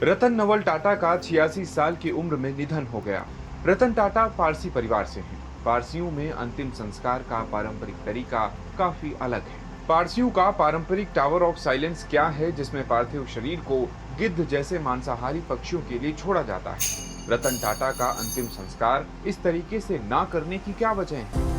रतन नवल टाटा का 86 साल की उम्र में निधन हो गया। रतन टाटा पारसी परिवार से हैं। पारसियों में अंतिम संस्कार का पारंपरिक तरीका काफी अलग है। पारसियों का पारंपरिक टावर ऑफ साइलेंस क्या है, जिसमें पार्थिव शरीर को गिद्ध जैसे मांसाहारी पक्षियों के लिए छोड़ा जाता है। रतन टाटा का अंतिम संस्कार इस तरीके से ना करने की क्या वजह है?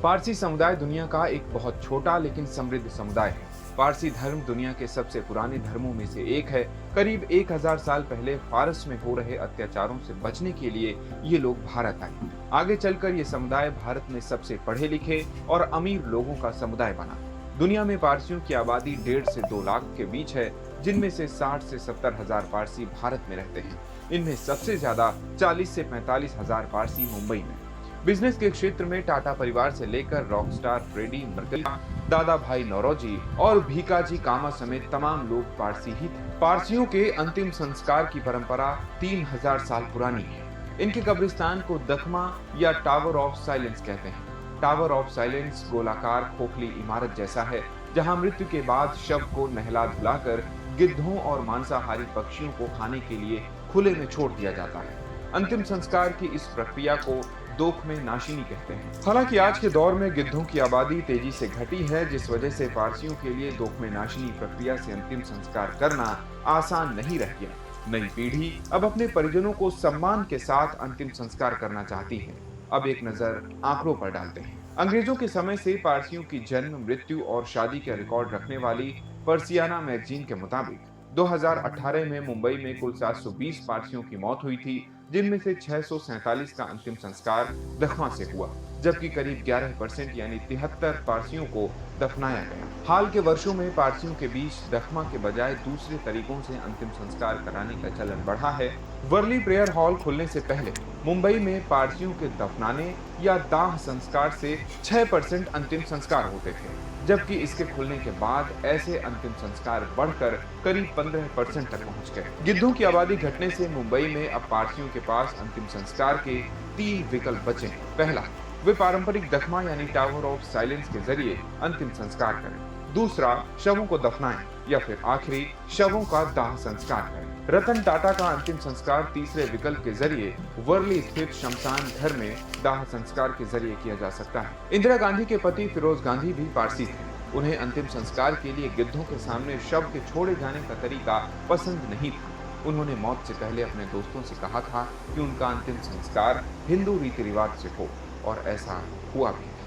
पारसी समुदाय दुनिया का एक बहुत छोटा लेकिन समृद्ध समुदाय है। पारसी धर्म दुनिया के सबसे पुराने धर्मों में से एक है। करीब 1000 साल पहले फारस में हो रहे अत्याचारों से बचने के लिए ये लोग भारत आए। आगे चलकर ये समुदाय भारत में सबसे पढ़े लिखे और अमीर लोगों का समुदाय बना। दुनिया में पारसियों की आबादी 1.5 से 2 लाख के बीच है, जिनमें से 60 से 70 हजार पारसी भारत में रहते हैं। इनमें सबसे ज्यादा 40 से 45 हजार पारसी मुंबई में। बिजनेस के क्षेत्र में टाटा परिवार से लेकर रॉकस्टार फ्रेडी मर्करी, दादा भाई नौरोजी और भीकाजी कामा समेत तमाम लोग पारसी ही थे। पारसियों के अंतिम संस्कार की परंपरा 3000 साल पुरानी है। इनके कब्रिस्तान को दखमा या टावर ऑफ साइलेंस कहते हैं। टावर ऑफ साइलेंस गोलाकार खोखली इमारत जैसा है, जहां मृत्यु के बाद शव को नहला धुलाकर गिद्धों और मांसाहारी पक्षियों को खाने के लिए खुले में छोड़ दिया जाता है। अंतिम संस्कार की इस प्रक्रिया को दोख में नाशिनी कहते हैं। हालांकि आज के दौर में गिद्धों की आबादी तेजी से घटी है, जिस वजह से पारसियों के लिए दोख में नाशिनी प्रक्रिया से अंतिम संस्कार करना आसान नहीं रह गया। नई पीढ़ी अब अपने परिजनों को सम्मान के साथ अंतिम संस्कार करना चाहती है। अब एक नजर आंकड़ों पर डालते हैं। अंग्रेजों के समय से पारसियों की जन्म, मृत्यु और शादी के रिकॉर्ड रखने वाली पर्सियाना मैगजीन के मुताबिक 2018 में मुंबई में कुल 720 पारसियों की मौत हुई थी, जिनमें से 647 का अंतिम संस्कार दफना से हुआ, जबकि करीब 11% यानी 73 पारसियों को दफनाया गया। हाल के वर्षों में पारसियों के बीच दफना के बजाय दूसरे तरीकों से अंतिम संस्कार कराने का चलन बढ़ा है। वर्ली प्रेयर हॉल खुलने से पहले मुंबई में पारसियों के दफनाने या दाह संस्कार से 6% अंतिम संस्कार होते थे, जबकि इसके खुलने के बाद ऐसे अंतिम संस्कार बढ़कर करीब 15% तक पहुंच गए। गिद्धों की आबादी घटने से मुंबई में अब पारसियों के पास अंतिम संस्कार के 3 विकल्प बचे हैं। पहला, वे पारंपरिक दफना यानी टावर ऑफ साइलेंस के जरिए अंतिम संस्कार करें। दूसरा, शवों को दफनाएं, या फिर आखिरी, शवों का दाह संस्कार करें। रतन टाटा का अंतिम संस्कार तीसरे विकल्प के जरिए वर्ली स्थित शमशान घर में दाह संस्कार के जरिए किया जा सकता है। इंदिरा गांधी के पति फिरोज गांधी भी पारसी थे। उन्हें अंतिम संस्कार के लिए गिद्धों के सामने शव के छोड़े जाने का तरीका पसंद नहीं था। उन्होंने मौत से पहले अपने दोस्तों से कहा था कि उनका अंतिम संस्कार हिंदू रीति रिवाज से हो, और ऐसा हुआ भी।